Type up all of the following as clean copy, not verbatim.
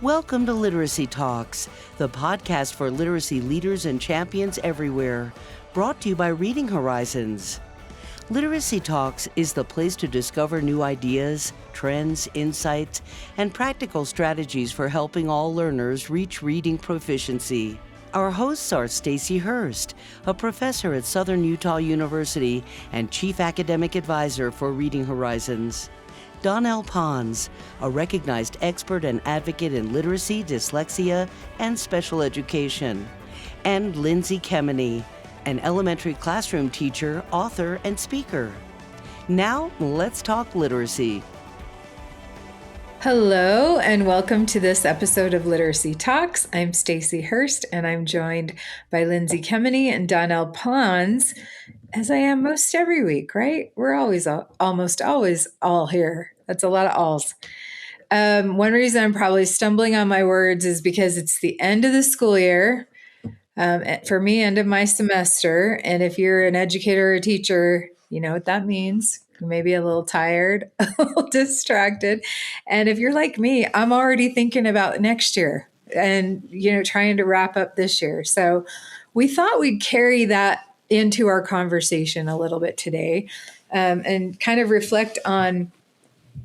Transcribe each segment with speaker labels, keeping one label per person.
Speaker 1: Welcome to Literacy Talks, the podcast for literacy leaders and champions everywhere, brought to you by Reading Horizons. Literacy Talks is the place to discover new ideas, trends, insights, and practical strategies for helping all learners reach reading proficiency. Our hosts are Stacy Hurst, a professor at Southern Utah University and Chief Academic Advisor for Reading Horizons; Donell Pons, a recognized expert and advocate in literacy, dyslexia, and special education; and Lindsay Kemeny, an elementary classroom teacher, author, and speaker. Now, let's talk literacy.
Speaker 2: Hello, and welcome to this episode of Literacy Talks. I'm Stacy Hurst, and I'm joined by Lindsay Kemeny and Donell Pons, as I am most every week, right? We're almost always all here. That's a lot of alls. One reason I'm probably stumbling on my words is because it's the end of the school year. For me, end of my semester. And if you're an educator or a teacher, you know what that means. You may be a little tired, a little distracted. And if you're like me, I'm already thinking about next year and, trying to wrap up this year. So we thought we'd carry that into our conversation a little bit today, and kind of reflect on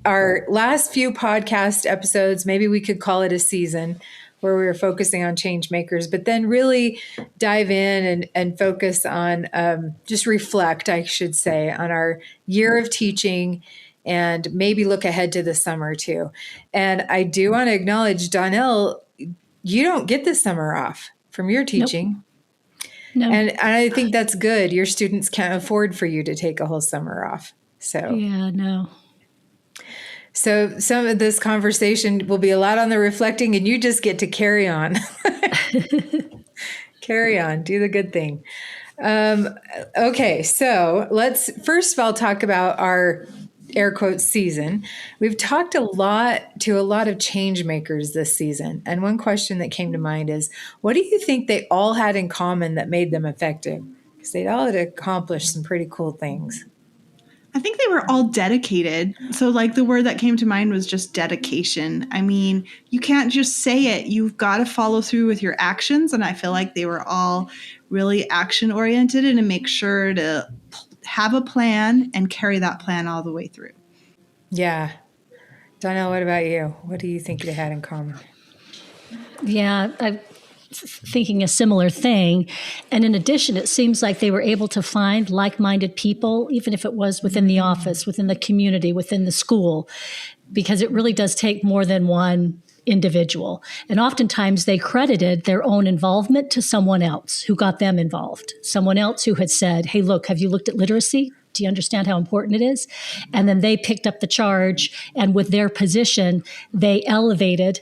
Speaker 2: our last few podcast episodes. Maybe we could call it a season, where we were focusing on change makers, but then really dive in and focus on, just reflect, I should say, on our year of teaching and maybe look ahead to the summer too. And I do want to acknowledge, Donell, you don't get the summer off from your teaching.
Speaker 3: Nope. No.
Speaker 2: And I think that's good. Your students can't afford for you to take a whole summer off.
Speaker 3: Yeah, no.
Speaker 2: So some of this conversation will be a lot on the reflecting, and you just get to carry on. Carry on. Do the good thing. Okay, so let's first of all talk about our air quotes season. We've talked to a lot of change makers this season. And one question that came to mind is, what do you think they all had in common that made them effective? Because they all had accomplished some pretty cool things.
Speaker 4: I think they were all dedicated. So the word that came to mind was just dedication. I mean, you can't just say it. You've got to follow through with your actions. And I feel like they were all really action oriented and to make sure to have a plan and carry that plan all the way through.
Speaker 2: Yeah. Donell, what about you? What do you think they had in common?
Speaker 3: Yeah, I'm thinking a similar thing. And in addition, it seems like they were able to find like-minded people, even if it was within the office, within the community, within the school, because it really does take more than one individual. And oftentimes they credited their own involvement to someone else who got them involved, someone else who had said, hey, look, have you looked at literacy? Do you understand how important it is? And then they picked up the charge, and with their position, they elevated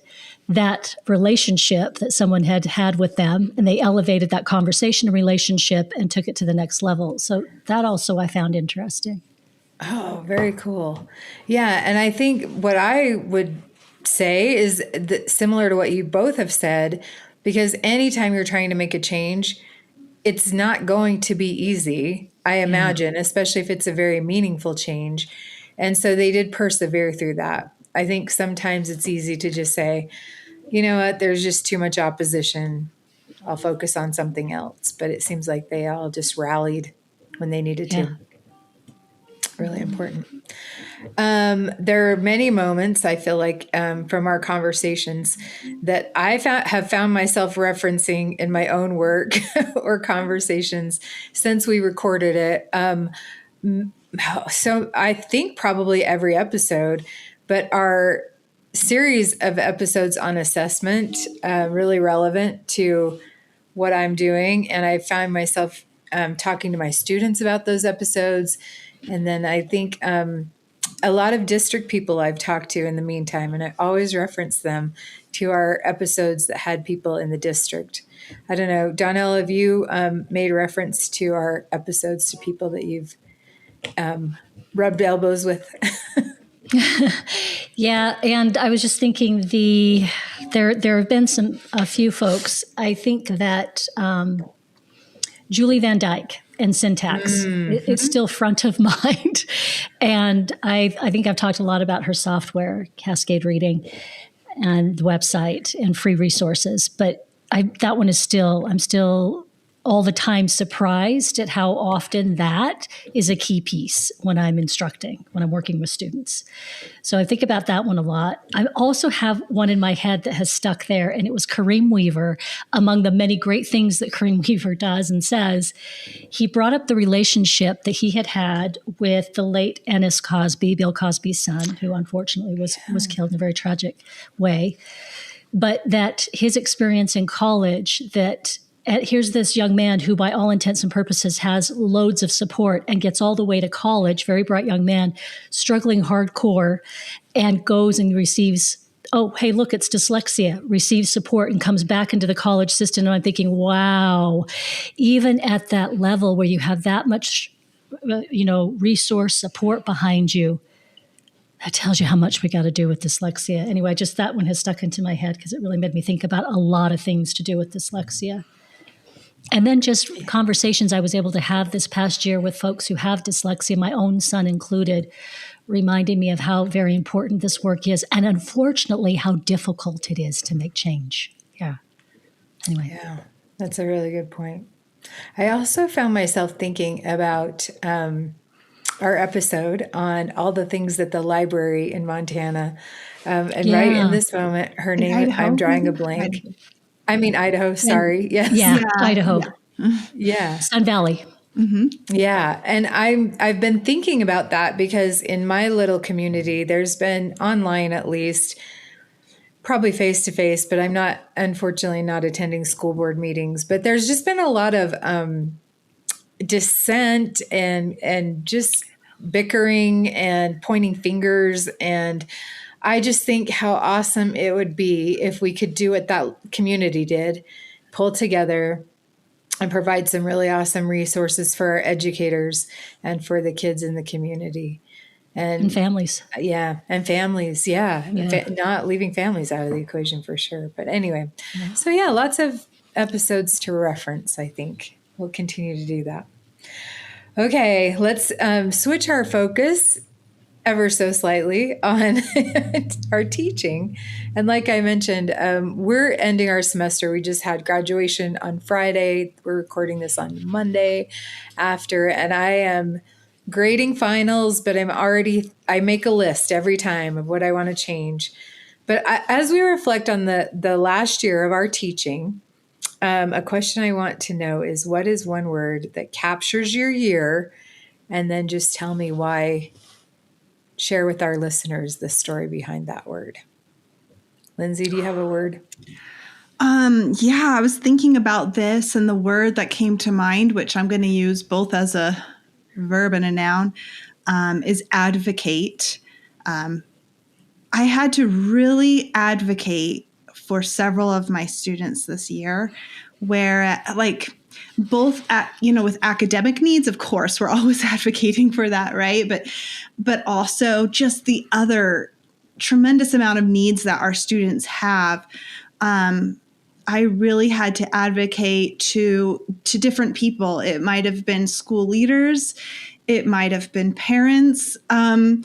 Speaker 3: that relationship that someone had had with them, and they elevated that conversation and relationship and took it to the next level. So that also I found interesting.
Speaker 2: Oh, very cool. Yeah. And I think what I would say is that similar to what you both have said, because anytime you're trying to make a change, it's not going to be easy, I imagine, especially if it's a very meaningful change. And so they did persevere through that. I think sometimes it's easy to just say, you know what, there's just too much opposition. I'll focus on something else. But it seems like they all just rallied when they needed to. Really important. There are many moments, I feel like, from our conversations that I have found myself referencing in my own work or conversations since we recorded it. So I think probably every episode, but our series of episodes on assessment, really relevant to what I'm doing. And I found myself talking to my students about those episodes. And then I think a lot of district people I've talked to in the meantime, and I always reference them to our episodes that had people in the district. I don't know, Donell, have you made reference to our episodes to people that you've rubbed elbows with?
Speaker 3: Yeah, and I was just thinking there have been a few folks. I think that Julie Van Dyke and syntax, it's still front of mind. And I think I've talked a lot about her software, Cascade Reading. and the website and free resources. But that one is I'm still all the time surprised at how often that is a key piece when I'm instructing, when I'm working with students. So I think about that one a lot. I also have one in my head that has stuck there, and it was Kareem Weaver. Among the many great things that Kareem Weaver does and says, he brought up the relationship that he had with the late Ennis Cosby, Bill Cosby's son, who unfortunately was killed in a very tragic way. But that his experience in college, here's this young man who, by all intents and purposes, has loads of support and gets all the way to college, very bright young man, struggling hardcore, and goes and receives, oh, hey, look, it's dyslexia, receives support and comes back into the college system. And I'm thinking, wow, even at that level where you have that much, resource support behind you, that tells you how much we got to do with dyslexia. Anyway, just that one has stuck into my head because it really made me think about a lot of things to do with dyslexia. And then just conversations I was able to have this past year with folks who have dyslexia, my own son included, reminding me of how very important this work is and unfortunately how difficult it is to make change. Yeah. Anyway.
Speaker 2: Yeah, that's a really good point. I also found myself thinking about our episode on all the things that the library in Montana, right in this moment, her name, I'm drawing a blank. Idaho, sorry. Yes.
Speaker 3: Yeah, Idaho.
Speaker 2: Yeah.
Speaker 3: Sun Valley.
Speaker 2: Mm-hmm. Yeah. And I've been thinking about that because in my little community, there's been online at least, probably face to face, but I'm unfortunately not attending school board meetings, but there's just been a lot of dissent and just bickering and pointing fingers. And I just think how awesome it would be if we could do what that community did, pull together and provide some really awesome resources for our educators and for the kids in the community. And
Speaker 3: families.
Speaker 2: Yeah. And families. Yeah. Not leaving families out of the equation for sure. But anyway, So lots of episodes to reference, I think. We'll continue to do that. Okay, let's switch our focus ever so slightly on our teaching. And like I mentioned, we're ending our semester. We just had graduation on Friday. We're recording this on Monday after, and I am grading finals, but I make a list every time of what I want to change. But as we reflect on the last year of our teaching, a question I want to know is, what is one word that captures your year? And then just tell me why. Share with our listeners the story behind that word. Lindsay, do you have a word?
Speaker 4: I was thinking about this, and the word that came to mind, which I'm going to use both as a verb and a noun, is advocate. I had to really advocate for several of my students this year, where both with academic needs, of course, we're always advocating for that, right? But also just the other tremendous amount of needs that our students have. I really had to advocate to different people. It might have been school leaders. It might have been parents. I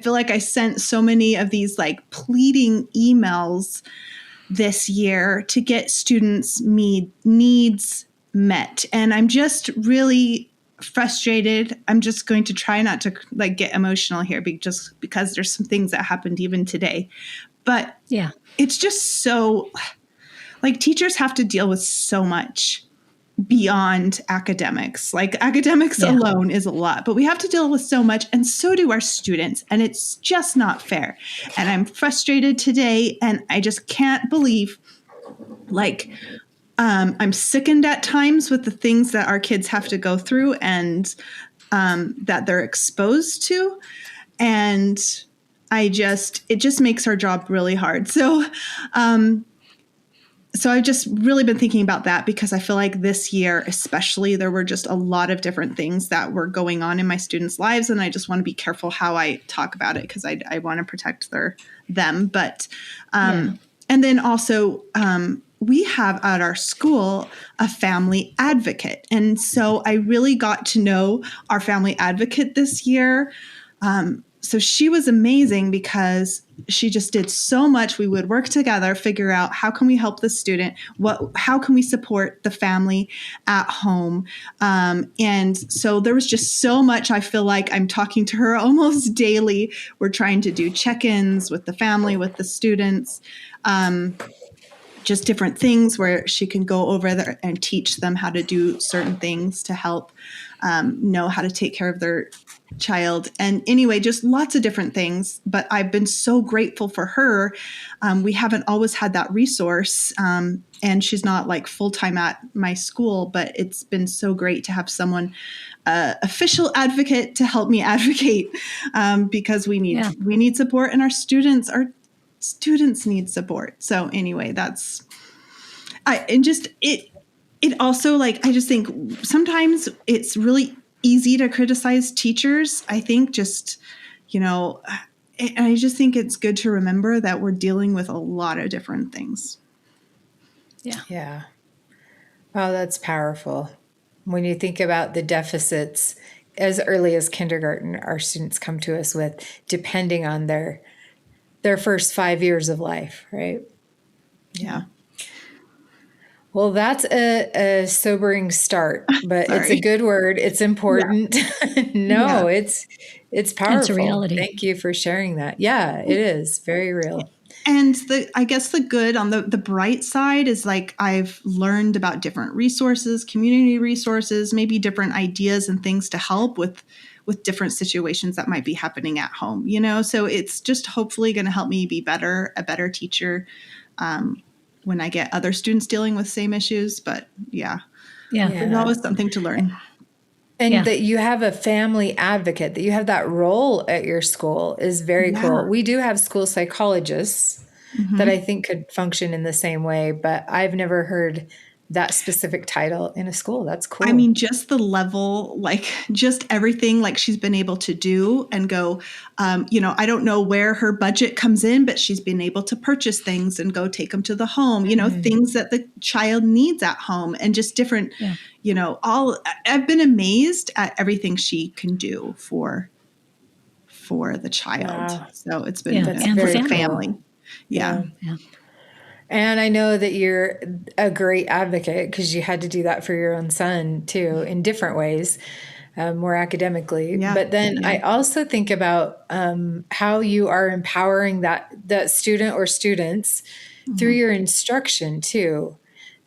Speaker 4: feel like I sent so many of these pleading emails this year to get students' needs met. And I'm just really frustrated. I'm just going to try not to get emotional here because there's some things that happened even today. But yeah, it's just so teachers have to deal with so much beyond academics. Academics alone is a lot, but we have to deal with so much, and so do our students, and it's just not fair. And I'm frustrated today, and I just can't believe I'm sickened at times with the things that our kids have to go through and that they're exposed to. And it just makes our job really hard. So I've just really been thinking about that, because I feel like this year, especially, there were just a lot of different things that were going on in my students' lives. And I just want to be careful how I talk about it, because I want to protect them. But, and then also, we have at our school a family advocate. And so I really got to know our family advocate this year. so she was amazing because she just did so much. We would work together, figure out how can we help the student, how can we support the family at home. And so there was just so much. I feel like I'm talking to her almost daily. We're trying to do check-ins with the family, with the students, just different things where she can go over there and teach them how to do certain things to help know how to take care of their child. And anyway, just lots of different things. But I've been so grateful for her. We haven't always had that resource. And she's not like full-time at my school, but it's been so great to have someone, official advocate, to help me advocate, because we need support, and our students need support. So anyway, it also, like, I just think sometimes it's really easy to criticize teachers. I think just, I just think it's good to remember that we're dealing with a lot of different things.
Speaker 2: Yeah. Yeah. Wow, that's powerful. When you think about the deficits as early as kindergarten, our students come to us with, depending on their first 5 years of life, right?
Speaker 4: Yeah.
Speaker 2: Well, that's a sobering start, but it's a good word. It's important. Yeah. It's powerful.
Speaker 3: It's a reality.
Speaker 2: Thank you for sharing that. Yeah, it is very real.
Speaker 4: And I guess the good on the bright side is, like, I've learned about different resources, community resources, maybe different ideas and things to help with different situations that might be happening at home, so it's just hopefully going to help me be a better teacher, when I get other students dealing with same issues. But there's always something to learn.
Speaker 2: And that you have a family advocate, that you have that role at your school is very cool. We do have school psychologists that I think could function in the same way, but I've never heard that specific title in a school. That's cool.
Speaker 4: I mean, just the level, like, just everything, like, she's been able to do and go, I don't know where her budget comes in, but she's been able to purchase things and go take them to the home, things that the child needs at home, and just different, I've been amazed at everything she can do for the child. Wow. So it's been very family. Yeah.
Speaker 2: And I know that you're a great advocate because you had to do that for your own son too, in different ways, more academically. Yeah. But then I also think about how you are empowering that student or students through your instruction too,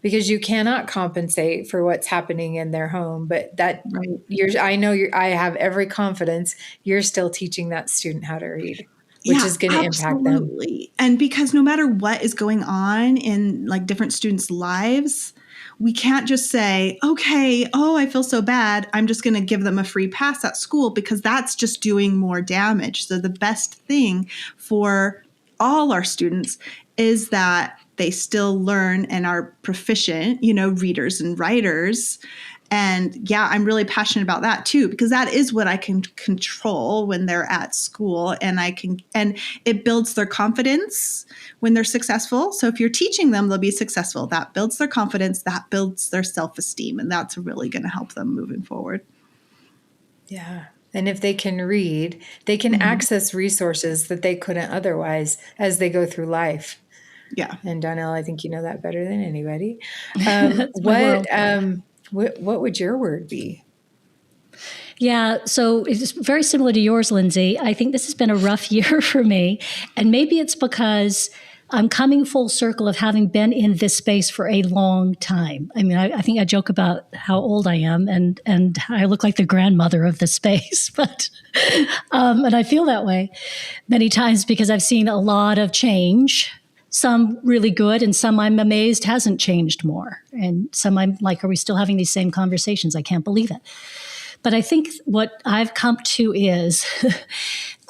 Speaker 2: because you cannot compensate for what's happening in their home. But I have every confidence you're still teaching that student how to read, which is going to impact them.
Speaker 4: And because no matter what is going on in, like, different students' lives, we can't just say, okay, I feel so bad, I'm just going to give them a free pass at school, because that's just doing more damage. So the best thing for all our students is that they still learn and are proficient, readers and writers. And I'm really passionate about that too, because that is what I can control when they're at school, and it builds their confidence when they're successful. So if you're teaching them, they'll be successful. That builds their confidence, that builds their self-esteem, and that's really going to help them moving forward.
Speaker 2: Yeah. And if they can read, they can access resources that they couldn't otherwise as they go through life.
Speaker 4: Yeah.
Speaker 2: And Donell, I think you know that better than anybody. What would your word be?
Speaker 3: Yeah, so it's very similar to yours, Lindsay. I think this has been a rough year for me. And maybe it's because I'm coming full circle of having been in this space for a long time. I mean, I think I joke about how old I am, and I look like the grandmother of the space. But and I feel that way many times because I've seen a lot of change. Some really good, and some I'm amazed hasn't changed more. And some I'm like, are we still having these same conversations? I can't believe it. But I think what I've come to is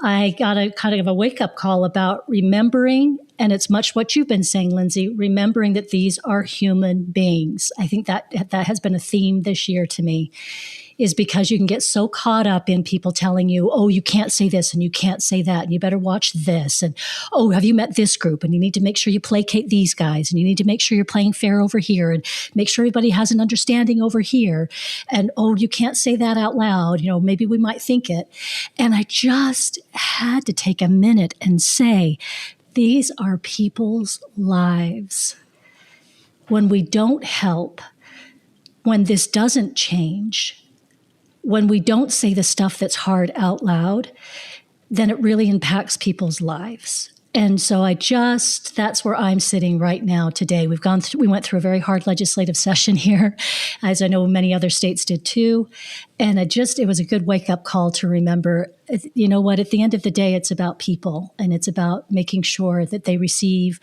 Speaker 3: I got a kind of a wake-up call about remembering, and it's much what you've been saying, Lindsay, remembering that these are human beings. I think that has been a theme this year to me, is because you can get so caught up in people telling you, oh, you can't say this and you can't say that, and you better watch this. And, oh, have you met this group? And you need to make sure you placate these guys, and you need to make sure you're playing fair over here, and make sure everybody has an understanding over here. And, oh, you can't say that out loud. Maybe we might think it. And I just had to take a minute and say, these are people's lives. When we don't help, when this doesn't change, when we don't say the stuff that's hard out loud, then it really impacts people's lives. And so that's where I'm sitting right now today. We went through a very hard legislative session here, as I know many other states did too. And it was a good wake-up call to remember, you know what, at the end of the day, it's about people, and it's about making sure that they receive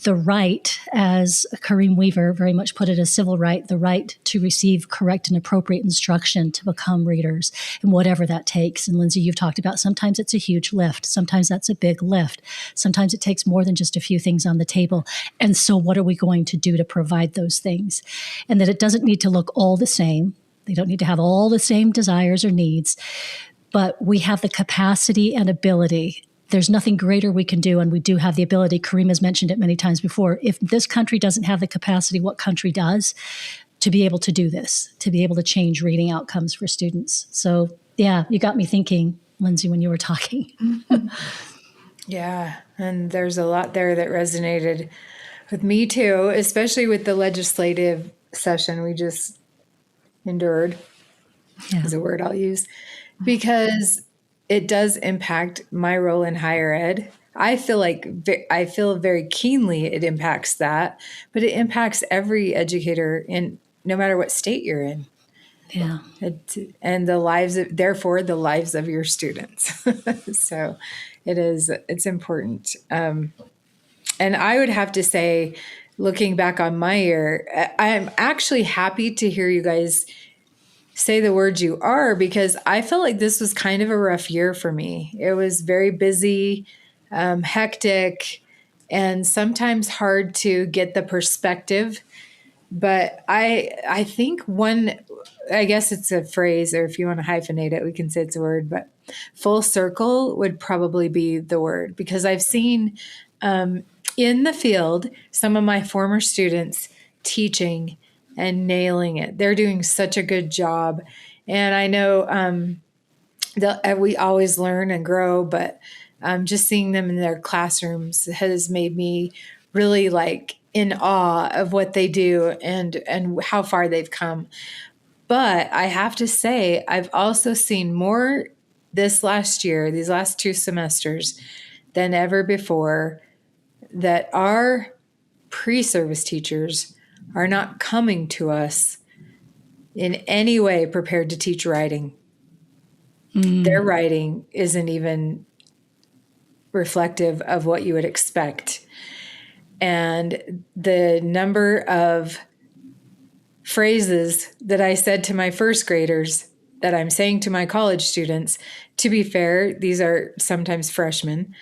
Speaker 3: the right, as Kareem Weaver very much put it, a civil right, the right to receive correct and appropriate instruction to become readers, and whatever that takes. And Lindsay, you've talked about sometimes it's a huge lift. Sometimes that's a big lift. Sometimes it takes more than just a few things on the table. And so what are we going to do to provide those things? And that it doesn't need to look all the same. They don't need to have all the same desires or needs, but we have the capacity and ability. There's nothing greater we can do, and we do have the ability. Kareem has mentioned it many times before. If this country doesn't have the capacity, what country does, to be able to do this, to be able to change reading outcomes for students? So, yeah, you got me thinking, Lindsay, when you were talking.
Speaker 2: Yeah, and there's a lot there that resonated with me too, especially with the legislative session we just endured, is a word I'll use, because it does impact my role in higher ed. I feel very keenly it impacts that, but it impacts every educator no matter what state you're in.
Speaker 3: Yeah.
Speaker 2: And the lives of your students. So it's important. And I would have to say, looking back on my year, I'm actually happy to hear you guys say the words you are, because I felt like this was kind of a rough year for me. It was very busy, hectic, and sometimes hard to get the perspective. But I think I guess it's a phrase, or if you want to hyphenate it, we can say it's a word, but full circle would probably be the word, because I've seen in the field some of my former students teaching and nailing it. They're doing such a good job. And I know we always learn and grow, but just seeing them in their classrooms has made me really in awe of what they do and how far they've come. But I have to say, I've also seen more this last year, these last 2 semesters, than ever before, that our pre-service teachers are not coming to us in any way prepared to teach writing. Their writing isn't even reflective of what you would expect. And the number of phrases that I said to my first graders that I'm saying to my college students, to be fair, these are sometimes freshmen,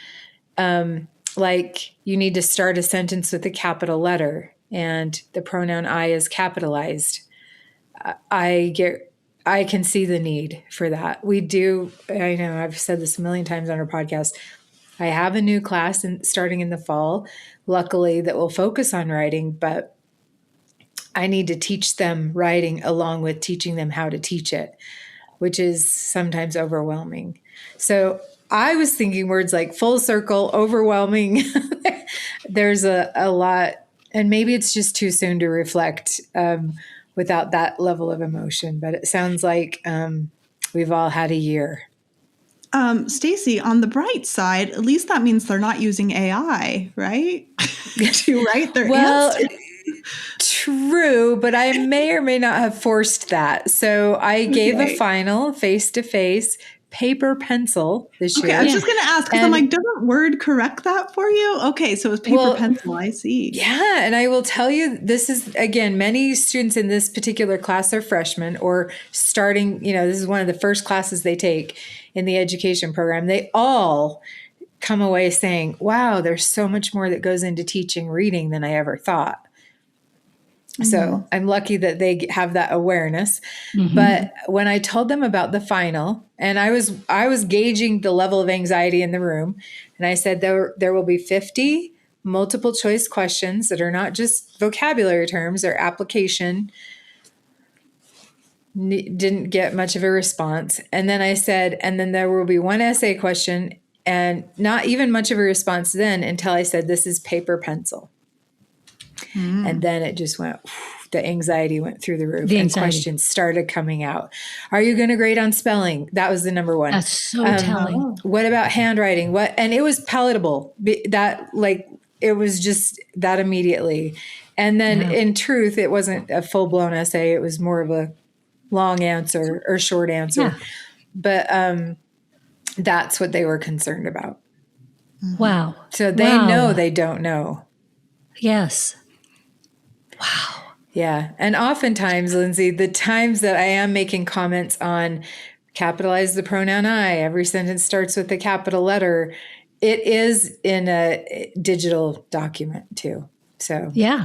Speaker 2: like you need to start a sentence with a capital letter and the pronoun I is capitalized. I can see the need for that. We do. I know I've said this a million times on our podcast. I have a new class starting in the fall, luckily, that will focus on writing, but I need to teach them writing along with teaching them how to teach it, which is sometimes overwhelming. So I was thinking words like full circle, overwhelming. There's a lot, and maybe it's just too soon to reflect without that level of emotion, but it sounds like we've all had a year.
Speaker 4: Stacy, on the bright side, at least that means they're not using AI, right? To write their answers.
Speaker 2: True, but I may or may not have forced that. So I gave a final face-to-face paper pencil this year.
Speaker 4: Okay, I was just going to ask, because I'm like, doesn't Word correct that for you? Okay, so it's paper pencil, I see.
Speaker 2: Yeah, and I will tell you, this is, again, many students in this particular class are freshmen or starting, this is one of the first classes they take in the education program. They all come away saying, wow, there's so much more that goes into teaching reading than I ever thought. So I'm lucky that they have that awareness.
Speaker 3: Mm-hmm.
Speaker 2: But when I told them about the final, and I was gauging the level of anxiety in the room, and I said there will be 50 multiple choice questions that are not just vocabulary terms or application. Didn't get much of a response. And then I said, and then there will be one essay question, and not even much of a response then until I said, this is paper pencil. And then it just went, the anxiety went through the roof. And questions started coming out. Are you going to grade on spelling? That was the number one.
Speaker 3: That's so telling.
Speaker 2: What about handwriting? And it was palatable. It was just that immediately. And then in truth, it wasn't a full blown essay. It was more of a long answer or short answer.
Speaker 3: Yeah.
Speaker 2: But that's what they were concerned about.
Speaker 3: Wow.
Speaker 2: So they know they don't know.
Speaker 3: Yes. Wow.
Speaker 2: Yeah. And oftentimes, Lindsay, the times that I am making comments on capitalize the pronoun I, every sentence starts with a capital letter, it is in a digital document too. So,
Speaker 3: yeah.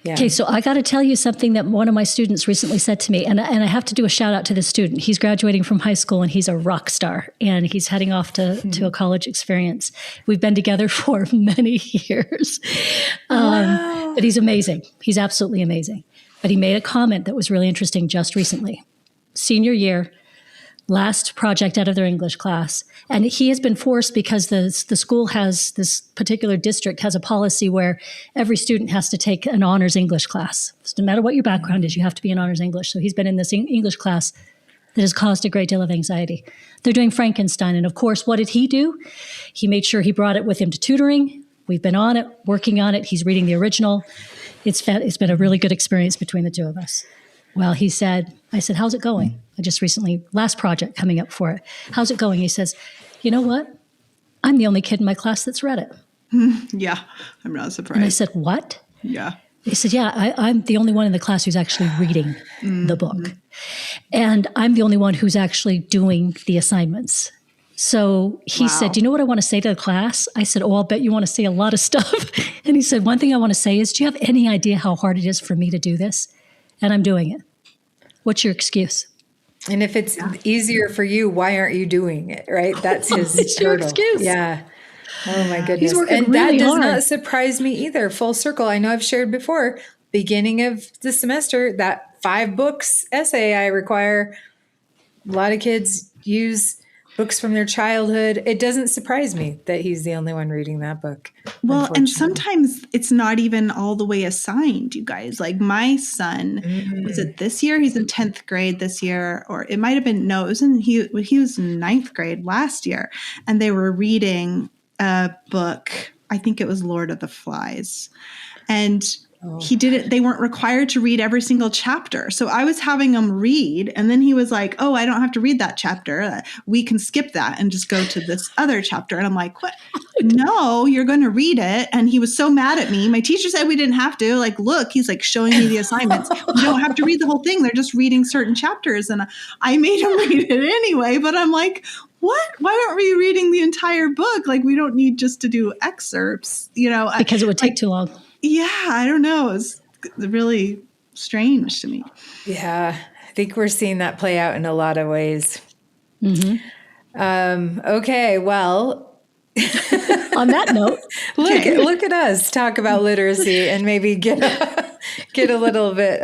Speaker 3: Okay. So I got to tell you something that one of my students recently said to me, and I have to do a shout out to this student. He's graduating from high school and he's a rock star and he's heading off to a college experience. We've been together for many years, but he's amazing. He's absolutely amazing. But he made a comment that was really interesting just recently. Senior year, last project out of their English class. And he has been forced because the school has, this particular district has a policy where every student has to take an honors English class. So no matter what your background is, you have to be in honors English. So he's been in this English class that has caused a great deal of anxiety. They're doing Frankenstein. And of course, what did he do? He made sure he brought it with him to tutoring. We've been on it, working on it. He's reading the original. It's been a really good experience between the two of us. Well, I said, how's it going? I just recently, last project coming up for it. How's it going? He says, you know what? I'm the only kid in my class that's read it.
Speaker 4: Yeah, I'm not surprised.
Speaker 3: And I said, what?
Speaker 4: Yeah.
Speaker 3: He said, yeah, I'm the only one in the class who's actually reading the book. And I'm the only one who's actually doing the assignments. So he said, do you know what I want to say to the class? I said, I'll bet you want to say a lot of stuff. And he said, one thing I want to say is, do you have any idea how hard it is for me to do this? And I'm doing it. What's your excuse?
Speaker 2: And if it's easier for you, why aren't you doing it? Right? That's his
Speaker 3: It's your excuse.
Speaker 2: Yeah. Oh my goodness.
Speaker 3: He's working
Speaker 2: and
Speaker 3: really
Speaker 2: that does
Speaker 3: hard.
Speaker 2: not surprise me either. Full circle. I know I've shared before, beginning of the semester, that 5 books essay I require. A lot of kids use books from their childhood. It doesn't surprise me that he's the only one reading that book.
Speaker 4: Well, and sometimes it's not even all the way assigned, you guys. Like my son, was it this year? He's in 10th grade this year, or it might have been, no, it was he was in 9th grade last year. And they were reading a book, I think it was Lord of the Flies. And he didn't, they weren't required to read every single chapter. So I was having him read, and then he was like, oh, I don't have to read that chapter. We can skip that and just go to this other chapter. And I'm like, what? No, you're going to read it. And he was so mad at me. My teacher said we didn't have to. Like, look, he's like showing me the assignments. You don't have to read the whole thing. They're just reading certain chapters. And I made him read it anyway, but I'm like, what? Why aren't we reading the entire book? Like, we don't need just to do excerpts,
Speaker 3: Because it would take too long.
Speaker 4: Yeah, I don't know. It's really strange to me.
Speaker 2: Yeah, I think we're seeing that play out in a lot of ways. Okay, well,
Speaker 3: on that note,
Speaker 2: look at us talk about literacy and maybe get a little bit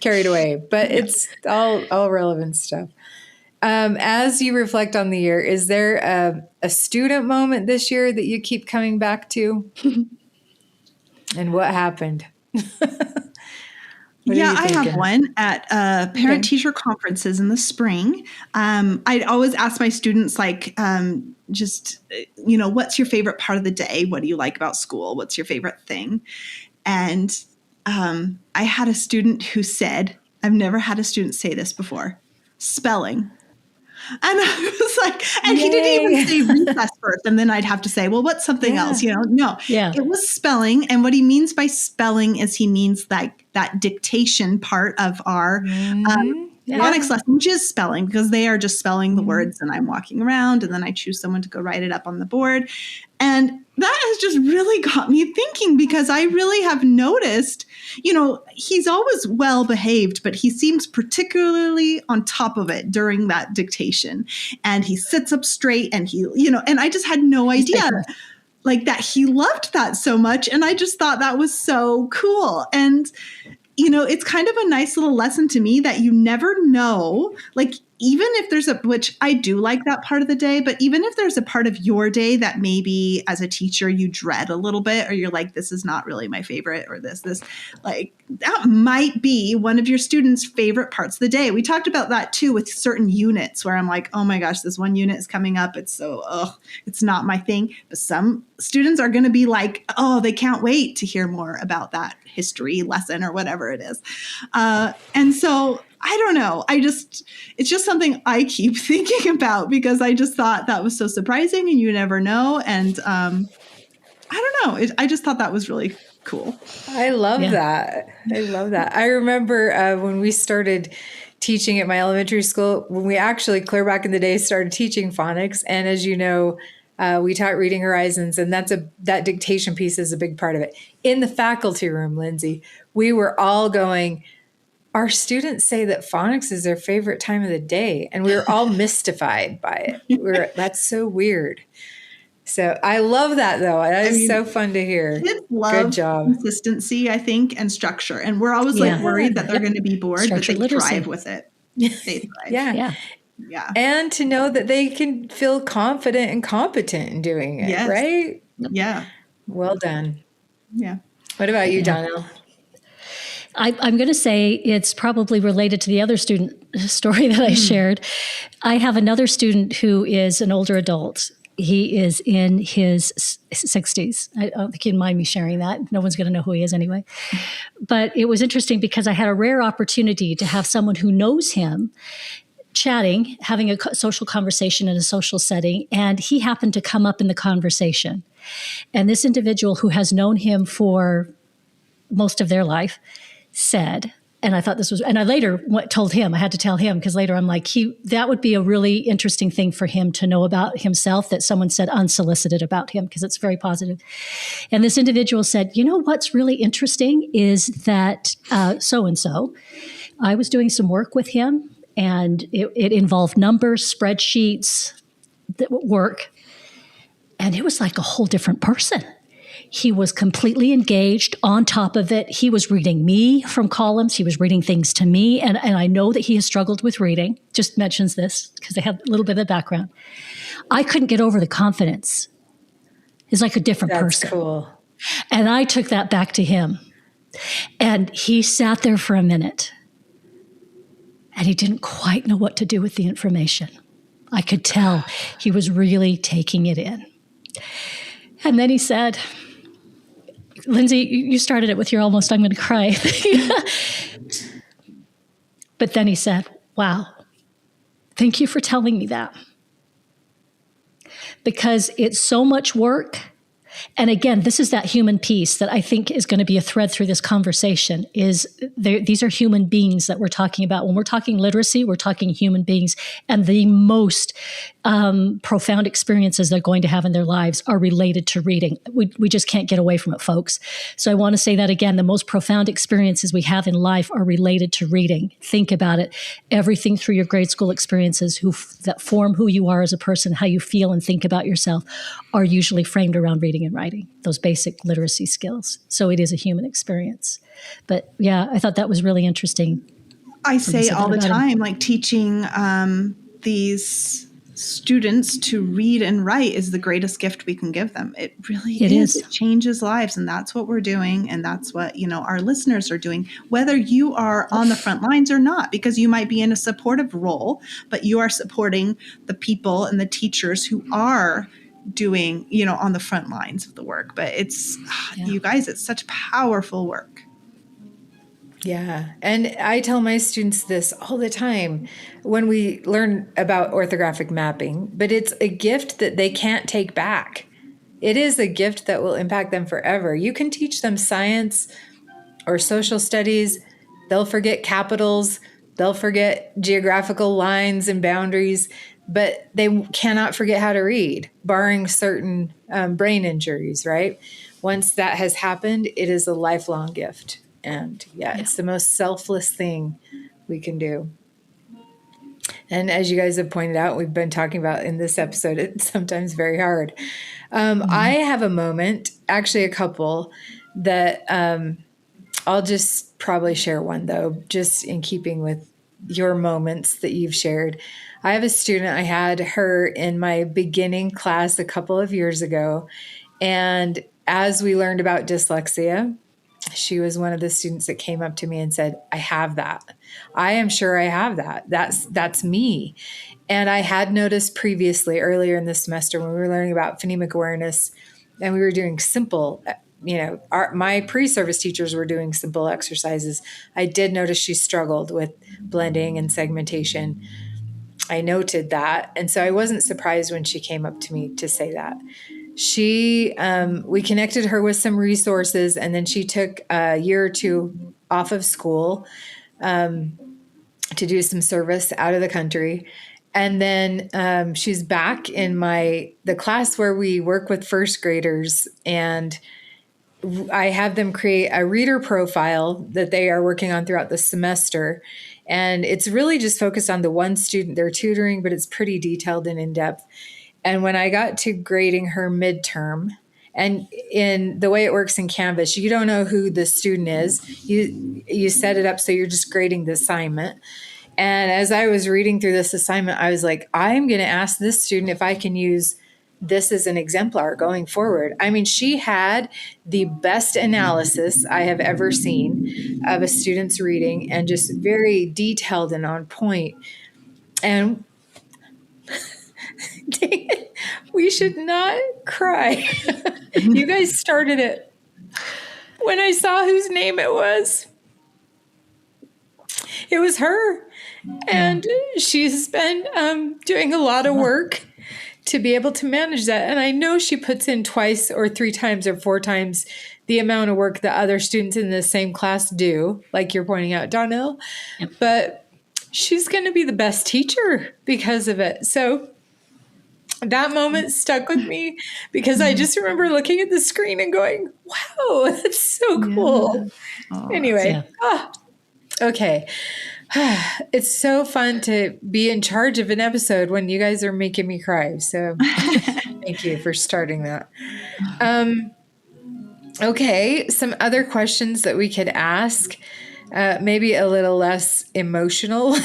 Speaker 2: carried away, but it's all relevant stuff. As you reflect on the year, is there a student moment this year that you keep coming back to? And what happened?
Speaker 4: I have one at parent-teacher conferences in the spring. I'd always ask my students, like, what's your favorite part of the day? What do you like about school? What's your favorite thing? And I had a student who said, I've never had a student say this before, spelling. And I was like, and he didn't even say recess first. And then I'd have to say, well, what's something else? No, it was spelling. And what he means by spelling is he means like that dictation part of our phonics lesson, which is spelling, because they are just spelling the words and I'm walking around and then I choose someone to go write it up on the board. And that has just really got me thinking, because I really have noticed, he's always well behaved, but he seems particularly on top of it during that dictation. And he sits up straight and and I just had no idea like that he loved that so much. And I just thought that was so cool. And it's kind of a nice little lesson to me that you never know, like, even if there's which I do like that part of the day, but even if there's a part of your day that maybe as a teacher you dread a little bit, or you're like, this is not really my favorite, or this, like, that might be one of your students' favorite parts of the day. We talked about that too with certain units where I'm like, oh my gosh, this one unit is coming up. It's it's not my thing. But some students are going to be like, oh, they can't wait to hear more about that history lesson or whatever it is. And so I don't know. It's just something I keep thinking about, because I just thought that was so surprising, and you never know. And I don't know. I just thought that was really cool.
Speaker 2: I love that. I love that. I remember when we started teaching at my elementary school, when we actually clear back in the day started teaching phonics. And as you know, we taught Reading Horizons, and that dictation piece is a big part of it. In the faculty room, Lindsay, we were all going, our students say that phonics is their favorite time of the day. And we were all mystified by it. That's so weird. So I love that, though. That is so fun to hear.
Speaker 4: Kids love
Speaker 2: Good job.
Speaker 4: Consistency, I think, and structure. And we're always worried that they're going to be bored,
Speaker 3: Structured
Speaker 4: but they
Speaker 3: literacy.
Speaker 4: thrive with it. They thrive.
Speaker 2: Yeah. And to know that they can feel confident and competent in doing it, right?
Speaker 4: Yeah.
Speaker 2: Well done.
Speaker 4: Yeah.
Speaker 2: What about you, Donell?
Speaker 3: I'm going to say it's probably related to the other student story that I shared. I have another student who is an older adult. He is in his 60s. I don't think he'd mind me sharing that. No one's going to know who he is anyway. But it was interesting because I had a rare opportunity to have someone who knows him chatting, having a social conversation in a social setting, and he happened to come up in the conversation. And this individual who has known him for most of their life said, and I thought this was, and I later told him, I had to tell him, because later I'm like, that would be a really interesting thing for him to know about himself, that someone said unsolicited about him, because it's very positive. And this individual said, what's really interesting is that so-and-so, I was doing some work with him, and it involved numbers, spreadsheets, work, and it was like a whole different person. He was completely engaged, on top of it. He was reading me from columns. He was reading things to me. And I know that he has struggled with reading. Just mentions this because they have a little bit of background. I couldn't get over the confidence. He's like a different person.
Speaker 2: That's cool.
Speaker 3: And I took that back to him. And he sat there for a minute. And he didn't quite know what to do with the information. I could tell he was really taking it in. And then he said, Lindsay, you started it with your almost, I'm going to cry. But then he said, wow, thank you for telling me that. Because it's so much work. And again, this is that human piece that I think is going to be a thread through this conversation, is these are human beings that we're talking about. When we're talking literacy, we're talking human beings, and the most profound experiences they're going to have in their lives are related to reading. We just can't get away from it, folks. So I want to say that again, the most profound experiences we have in life are related to reading. Think about it. Everything through your grade school experiences that form who you are as a person, how you feel and think about yourself, are usually framed around reading and writing, those basic literacy skills. So it is a human experience. But yeah, I thought that was really interesting.
Speaker 4: I say all the time, like teaching these students to read and write is the greatest gift we can give them. It really is. It changes lives. And that's what we're doing. And that's what, our listeners are doing, whether you are on the front lines or not, because you might be in a supportive role, but you are supporting the people and the teachers who are doing, on the front lines of the work. But you guys, it's such powerful work.
Speaker 2: Yeah. And I tell my students this all the time when we learn about orthographic mapping, but it's a gift that they can't take back. It is a gift that will impact them forever. You can teach them science or social studies. They'll forget capitals. They'll forget geographical lines and boundaries. but they cannot forget how to read, barring certain brain injuries, right? Once that has happened, it is a lifelong gift. And it's the most selfless thing we can do. And as you guys have pointed out, we've been talking about in this episode, it's sometimes very hard. I have a moment, actually a couple, that I'll just probably share one, though, just in keeping with your moments that you've shared. I have a student, I had her in my beginning class a couple of years ago. And as we learned about dyslexia, she was one of the students that came up to me and said, I have that. I am sure I have that. That's me. And I had noticed previously, earlier in the semester, when we were learning about phonemic awareness and we were doing simple, my pre-service teachers were doing simple exercises. I did notice she struggled with blending and segmentation. I noted that. And so I wasn't surprised when she came up to me to say that. We connected her with some resources, and then she took a year or two off of school to do some service out of the country. And then she's back in the class where we work with first graders, and I have them create a reader profile that they are working on throughout the semester. And it's really just focused on the one student they're tutoring, but it's pretty detailed and in-depth. And when I got to grading her midterm, and in the way it works in Canvas, you don't know who the student is. You set it up so you're just grading the assignment. And as I was reading through this assignment, I was like, I'm going to ask this student if I can use this as an exemplar going forward. I mean, she had the best analysis I have ever seen of a student's reading, and just very detailed and on point. And dang it, we should not cry. You guys started it. When I saw whose name it was her. And she's been doing a lot of work to be able to manage that. And I know she puts in twice or three times or four times the amount of work that other students in the same class do, like you're pointing out, Donell. Yep. But she's going to be the best teacher because of it. So that moment stuck with me, because I just remember looking at the screen and going, wow, that's so cool. Yeah. Anyway, okay. It's so fun to be in charge of an episode when you guys are making me cry. So thank you for starting that. Okay, some other questions that we could ask, maybe a little less emotional.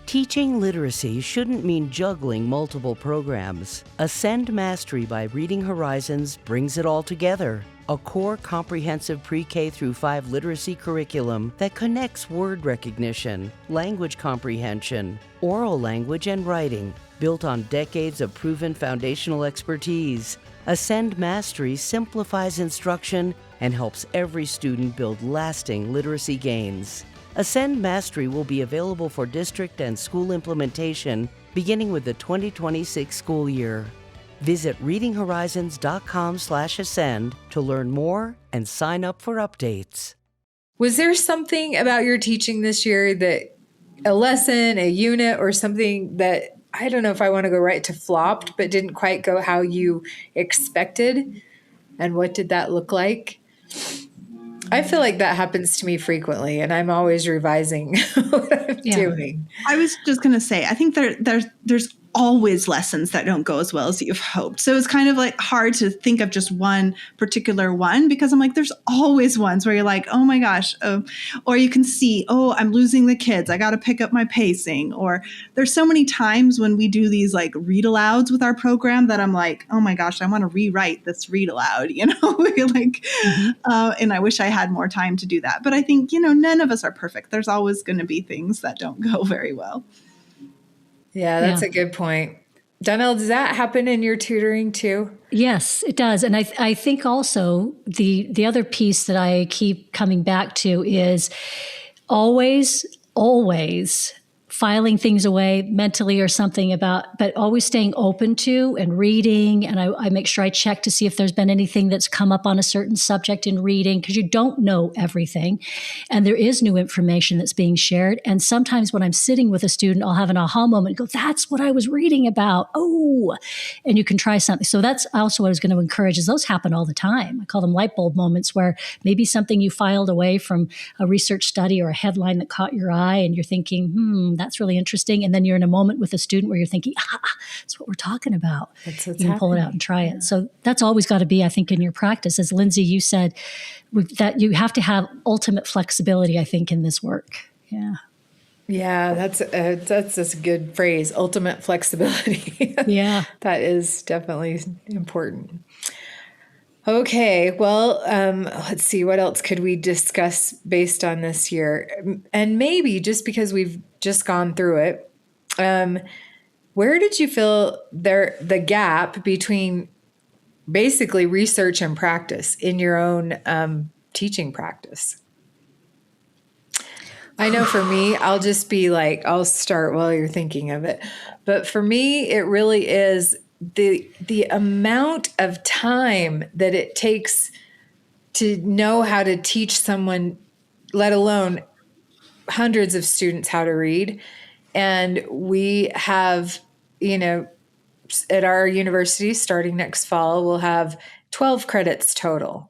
Speaker 1: Teaching literacy shouldn't mean juggling multiple programs. Ascend Mastery by Reading Horizons brings it all together. A core comprehensive pre-K through 5 literacy curriculum that connects word recognition, language comprehension, oral language, and writing, built on decades of proven foundational expertise. Ascend Mastery simplifies instruction and helps every student build lasting literacy gains. Ascend Mastery will be available for district and school implementation beginning with the 2026 school year. Visit readinghorizons.com/ascend to learn more and sign up for updates.
Speaker 2: Was there something about your teaching this year, that a lesson, a unit, or something that, I don't know if I want to go right to flopped, but didn't quite go how you expected? And what did that look like? I feel like that happens to me frequently, and I'm always revising what I'm doing.
Speaker 4: I was just going to say, I think there's always lessons that don't go as well as you've hoped. So it's kind of like hard to think of just one particular one, because I'm like, there's always ones where you're like, oh my gosh, or you can see, oh, I'm losing the kids. I got to pick up my pacing. Or there's so many times when we do these like read alouds with our program that I'm like, oh my gosh, I want to rewrite this read aloud, like, and I wish I had more time to do that. But I think, none of us are perfect. There's always going to be things that don't go very well.
Speaker 2: Yeah, that's a good point. Donell, does that happen in your tutoring too?
Speaker 3: Yes, it does. And I think also the other piece that I keep coming back to is always filing things away mentally or something but always staying open to and reading. And I make sure I check to see if there's been anything that's come up on a certain subject in reading, because you don't know everything. And there is new information that's being shared. And sometimes when I'm sitting with a student, I'll have an aha moment and go, that's what I was reading about. Oh, and you can try something. So that's also what I was going to encourage, is those happen all the time. I call them light bulb moments, where maybe something you filed away from a research study or a headline that caught your eye, and you're thinking, that's really interesting. And then you're in a moment with a student where you're thinking, that's what we're talking about.
Speaker 2: That's
Speaker 3: you can pull it out and try it. So that's always got to be, I think, in your practice. As Lindsay, you said, that you have to have ultimate flexibility, I think, in this work. Yeah.
Speaker 2: Yeah, that's a good phrase, ultimate flexibility.
Speaker 3: Yeah.
Speaker 2: That is definitely important. Okay, well, let's see, what else could we discuss based on this year? And maybe just because we've just gone through it, where did you feel the gap between basically research and practice in your own teaching practice? I know for me, I'll just be like, I'll start while you're thinking of it. But for me, it really is the amount of time that it takes to know how to teach someone, let alone hundreds of students, how to read. And we have, at our university, starting next fall, we'll have 12 credits total.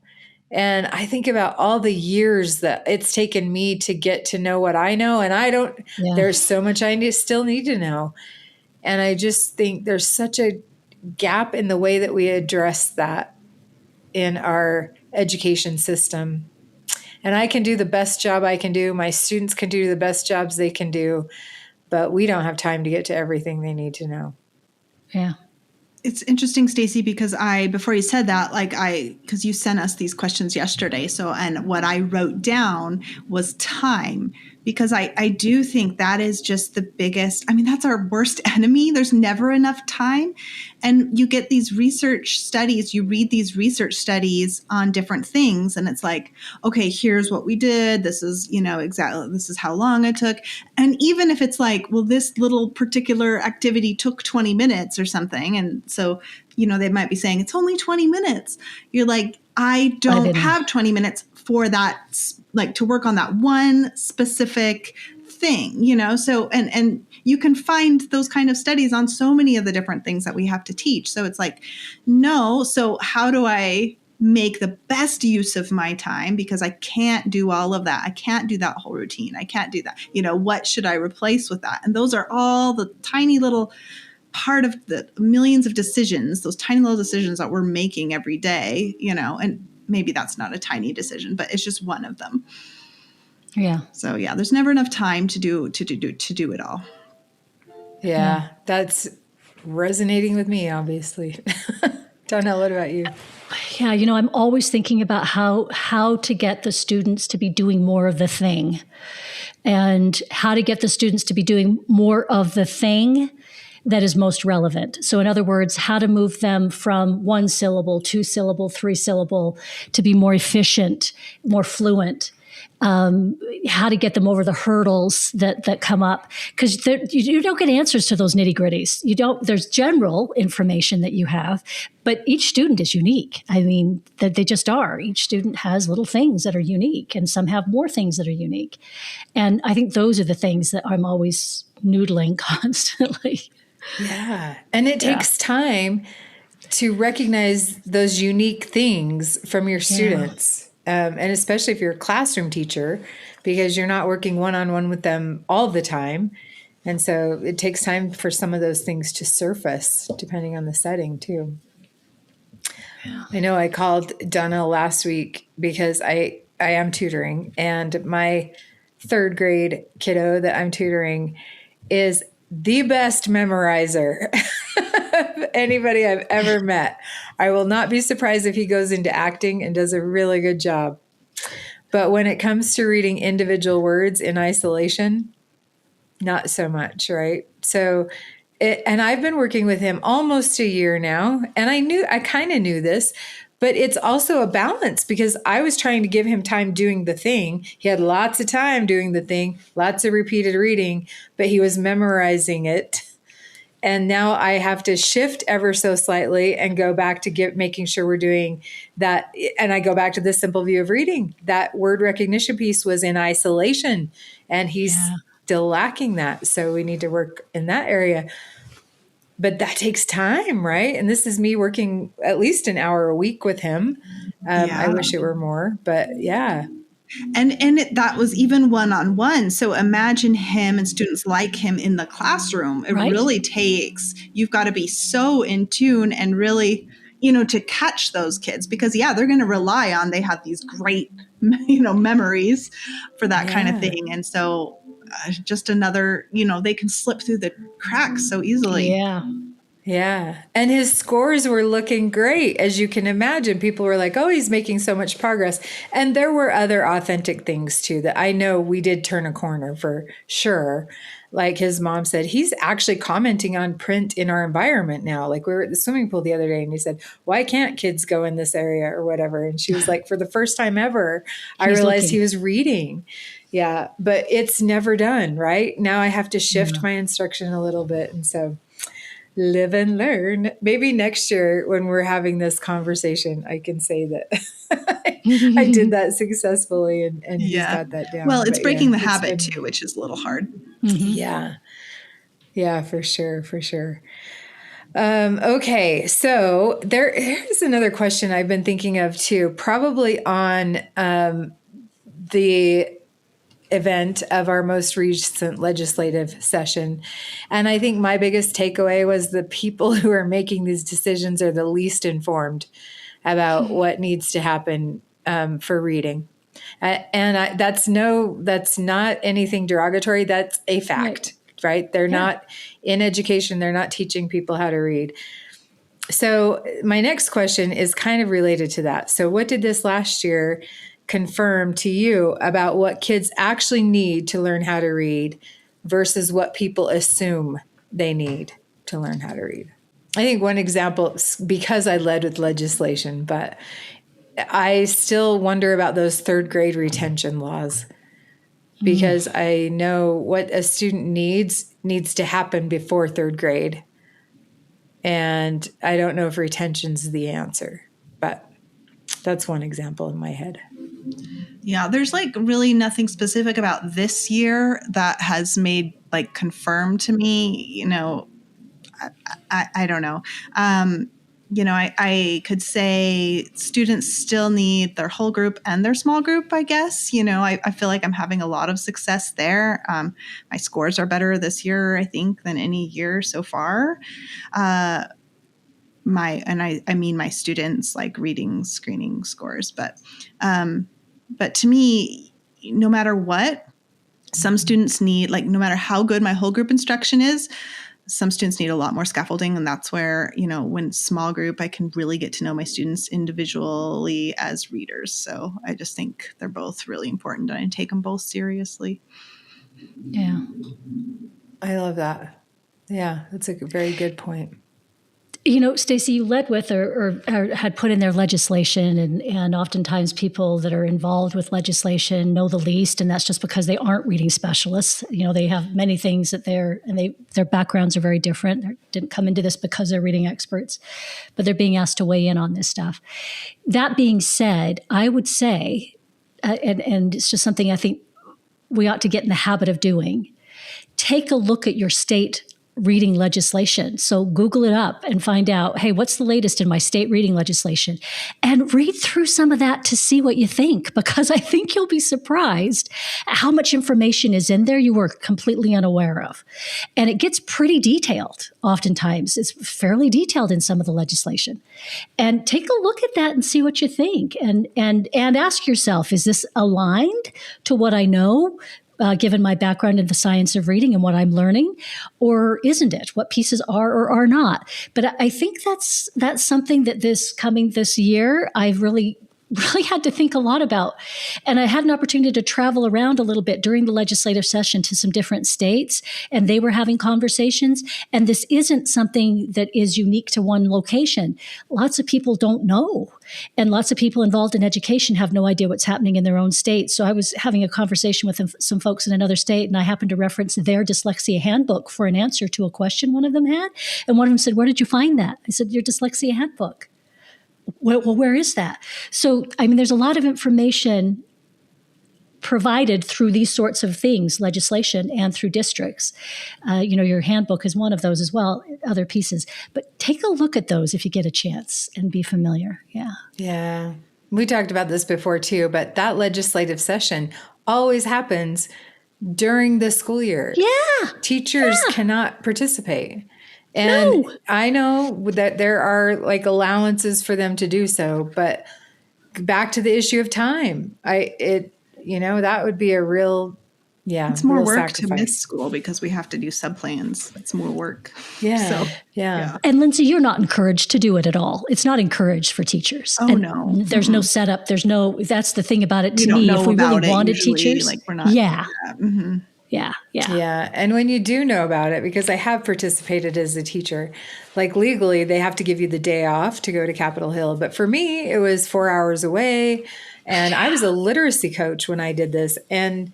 Speaker 2: And I think about all the years that it's taken me to get to know what I know. And there's so much I still need to know. And I just think there's such a gap in the way that we address that in our education system. And I can do the best job I can do. My students can do the best jobs they can do, but we don't have time to get to everything they need to know.
Speaker 3: Yeah.
Speaker 4: It's interesting, Stacy, because before you said that, because you sent us these questions yesterday. And what I wrote down was time, because I do think that is just the biggest, that's our worst enemy. There's never enough time. And you get these research studies, you read these research studies on different things. And it's like, okay, here's what we did. This is, exactly, this is how long it took. And even if it's like, well, this little particular activity took 20 minutes or something. And so, they might be saying it's only 20 minutes. You're like, I don't have 20 minutes for that, to work on that one specific thing, so, and you can find those kind of studies on so many of the different things that we have to teach. So it's like, no, so how do I make the best use of my time? Because I can't do all of that. I can't do that whole routine. I can't do that. What should I replace with that? And those are all the tiny little part of the millions of decisions, those tiny little decisions that we're making every day, and maybe that's not a tiny decision, but it's just one of them.
Speaker 2: Yeah.
Speaker 4: So yeah, there's never enough time to do it all.
Speaker 2: Yeah, that's resonating with me, obviously. Donell, what about you?
Speaker 3: Yeah, I'm always thinking about how to get the students to be doing more of the thing, and how to get the students to be doing more of the thing that is most relevant. So in other words, how to move them from 1 syllable, 2 syllable, 3 syllable to be more efficient, more fluent. How to get them over the hurdles that come up, because you don't get answers to those nitty gritties. There's general information that you have, but each student is unique. That they just are. Each student has little things that are unique, and some have more things that are unique. And I think those are the things that I'm always noodling constantly.
Speaker 2: Yeah. And it takes time to recognize those unique things from your students. And especially if you're a classroom teacher, because you're not working one-on-one with them all the time. And so it takes time for some of those things to surface, depending on the setting too. Yeah. I know I called Donell last week because I am tutoring, and my 3rd grade kiddo that I'm tutoring is the best memorizer of anybody I've ever met. I will not be surprised if he goes into acting and does a really good job. But when it comes to reading individual words in isolation, not so much, right? So And I've been working with him almost a year now. And I kind of knew this, but it's also a balance because I was trying to give him time doing the thing. He had lots of time doing the thing, lots of repeated reading, but he was memorizing it. And now I have to shift ever so slightly and go back to making sure we're doing that. And I go back to the simple view of reading. That word recognition piece was in isolation, and he's still lacking that. So we need to work in that area. But that takes time, right? And this is me working at least an hour a week with him. I wish it were more, but yeah.
Speaker 4: And that was even one-on-one. So imagine him and students like him in the classroom. It really takes, you've got to be so in tune and really, to catch those kids because they're going to rely on, they have these great, memories for that kind of thing. And so just another, they can slip through the cracks so easily.
Speaker 3: Yeah.
Speaker 2: Yeah. And his scores were looking great. As you can imagine, people were like, oh, he's making so much progress. And there were other authentic things too that I know we did turn a corner for sure. Like his mom said, he's actually commenting on print in our environment now. Like we were at the swimming pool the other day and he said, why can't kids go in this area or whatever? And she was like, for the first time ever, I realized he was reading. Yeah. But it's never done, right? Now I have to shift my instruction a little bit. And so live and learn. Maybe next year when we're having this conversation, I can say that I did that successfully and he's got that down.
Speaker 4: Well, it's breaking the habit too, which is a little hard.
Speaker 2: Yeah. Yeah, for sure. For sure. Okay. So here's another question I've been thinking of too, probably on the event of our most recent legislative session. And I think my biggest takeaway was the people who are making these decisions are the least informed about what needs to happen for reading. That's not anything derogatory. That's a fact, right? They're not in education. They're not teaching people how to read. So my next question is kind of related to that. So what did this last year confirm to you about what kids actually need to learn how to read versus what people assume they need to learn how to read? I think one example, because I led with legislation, but I still wonder about those third grade retention laws because I know what a student needs to happen before third grade. And I don't know if retention's the answer, but that's one example in my head.
Speaker 4: Yeah, there's really nothing specific about this year that has made confirmed to me, I don't know. I could say students still need their whole group and their small group, I guess. I feel like I'm having a lot of success there. My scores are better this year, I think, than any year so far. I mean my students reading screening scores, but to me, no matter what, some students need, no matter how good my whole group instruction is, some students need a lot more scaffolding. And that's where, when small group, I can really get to know my students individually as readers. So I just think they're both really important and I take them both seriously.
Speaker 3: Yeah.
Speaker 2: I love that. Yeah, that's a very good point.
Speaker 3: Stacy, you led with or had put in their legislation, and oftentimes people that are involved with legislation know the least, and that's just because they aren't reading specialists. They have many things that their backgrounds are very different. They didn't come into this because they're reading experts, but they're being asked to weigh in on this stuff. That being said, I would say, and it's just something I think we ought to get in the habit of doing, take a look at your state reading legislation. So Google it up and find out, hey, what's the latest in my state reading legislation? And read through some of that to see what you think, because I think you'll be surprised at how much information is in there you were completely unaware of. And it gets pretty detailed oftentimes. It's fairly detailed in some of the legislation. And take a look at that and see what you think. And ask yourself, is this aligned to what I know? Given my background in the science of reading and what I'm learning, or isn't it? What pieces are or are not? But I think that's something that this year I've really really had to think a lot about. And I had an opportunity to travel around a little bit during the legislative session to some different states, and they were having conversations. And this isn't something that is unique to one location. Lots of people don't know. And lots of people involved in education have no idea what's happening in their own state. So I was having a conversation with some folks in another state, and I happened to reference their dyslexia handbook for an answer to a question one of them had. And one of them said, "Where did you find that?" I said, "Your dyslexia handbook." Well, where is that? So, I mean, there's a lot of information provided through these sorts of things, legislation and through districts. Your handbook is one of those as well, other pieces. But take a look at those if you get a chance and be familiar. Yeah.
Speaker 2: Yeah. We talked about this before too, but that legislative session always happens during the school year.
Speaker 3: Yeah.
Speaker 2: Teachers cannot participate. And I know that there are like allowances for them to do so, but back to the issue of time, that would be a real,
Speaker 4: it's more
Speaker 2: real
Speaker 4: work
Speaker 2: sacrifice.
Speaker 4: to miss school because we have to do subplans. It's more work.
Speaker 2: Yeah.
Speaker 4: So,
Speaker 2: yeah.
Speaker 3: And Lindsay, you're not encouraged to do it at all. It's not encouraged for teachers.
Speaker 4: Oh,
Speaker 3: and
Speaker 4: no.
Speaker 3: There's no setup. That's the thing about it to
Speaker 4: We don't
Speaker 3: me.
Speaker 4: know
Speaker 3: If we
Speaker 4: about
Speaker 3: really
Speaker 4: it
Speaker 3: wanted
Speaker 4: usually,
Speaker 3: teachers.
Speaker 4: like we're not.
Speaker 3: Yeah.
Speaker 4: Mm-hmm.
Speaker 3: Yeah. Yeah.
Speaker 2: Yeah. And when you do know about it, because I have participated as a teacher, like legally, they have to give you the day off to go to Capitol Hill. But for me, it was 4 hours away. And I was a literacy coach when I did this. And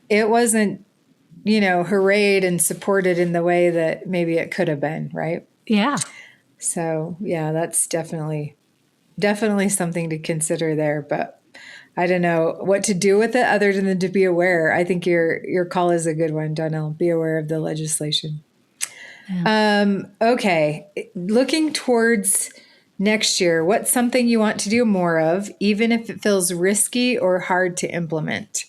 Speaker 2: it wasn't, hoorayed and supported in the way that maybe it could have been. Right.
Speaker 3: Yeah.
Speaker 2: So, yeah, that's definitely something to consider there. But I don't know what to do with it other than to be aware. I think your call is a good one, Donell. Be aware of the legislation. Yeah. Okay. Looking towards next year, what's something you want to do more of, even if it feels risky or hard to implement?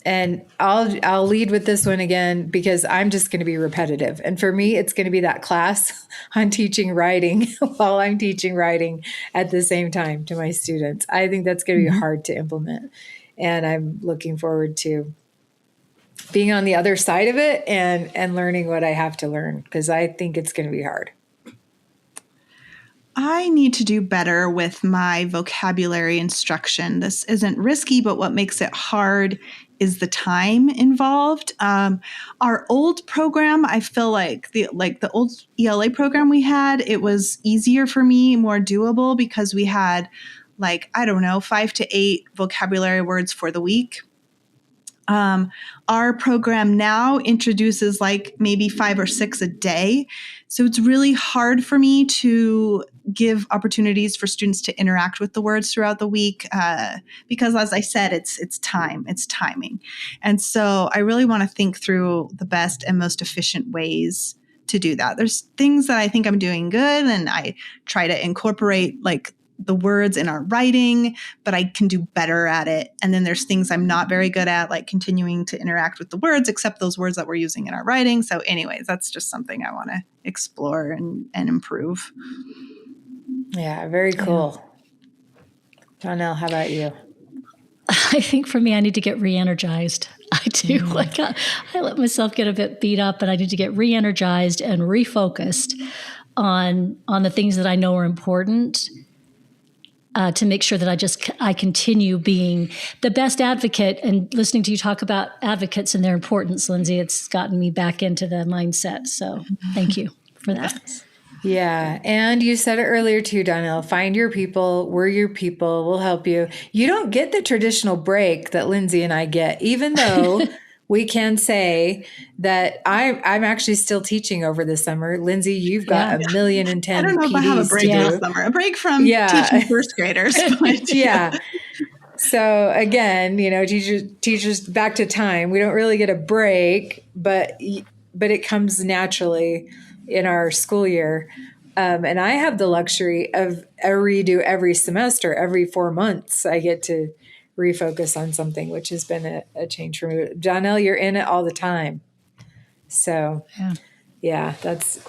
Speaker 2: And I'll lead with this one again because I'm just going to be repetitive. And for me, it's going to be that class on teaching writing while I'm teaching writing at the same time to my students. I think that's going to be hard to implement. And I'm looking forward to being on the other side of it and learning what I have to learn because I think it's going to be hard.
Speaker 4: I need to do better with my vocabulary instruction. This isn't risky, but what makes it hard is the time involved. Our old program, I feel like the old ELA program we had, it was easier for me, more doable because we had 5 to 8 vocabulary words for the week. Our program now introduces maybe 5 or 6 a day. So it's really hard for me to give opportunities for students to interact with the words throughout the week because, as I said, it's timing. And so I really want to think through the best and most efficient ways to do that. There's things that I think I'm doing good, and I try to incorporate the words in our writing, but I can do better at it. And then there's things I'm not very good at, like continuing to interact with the words, except those words that we're using in our writing. So anyways, that's just something I want to explore and improve.
Speaker 2: Yeah, very cool. Donell, how about you?
Speaker 3: I think for me, I need to get re-energized. I do. I let myself get a bit beat up, but I need to get re-energized and refocused on the things that I know are important. To make sure that I continue being the best advocate. And listening to you talk about advocates and their importance, Lindsay, it's gotten me back into the mindset. So thank you for that.
Speaker 2: Yeah. And you said it earlier too, Donell, find your people. We're your people. We'll help you. You don't get the traditional break that Lindsay and I get, even though we can say that I'm actually still teaching over the summer. Lindsay, you've got 1,010,000
Speaker 4: I don't know if I have a break this summer. A break from teaching first graders. But
Speaker 2: yeah. So again, teachers back to time. We don't really get a break, but it comes naturally in our school year. And I have the luxury of a redo every semester, every 4 months. I get to refocus on something, which has been a change for me. Donell, you're in it all the time. So yeah, that's,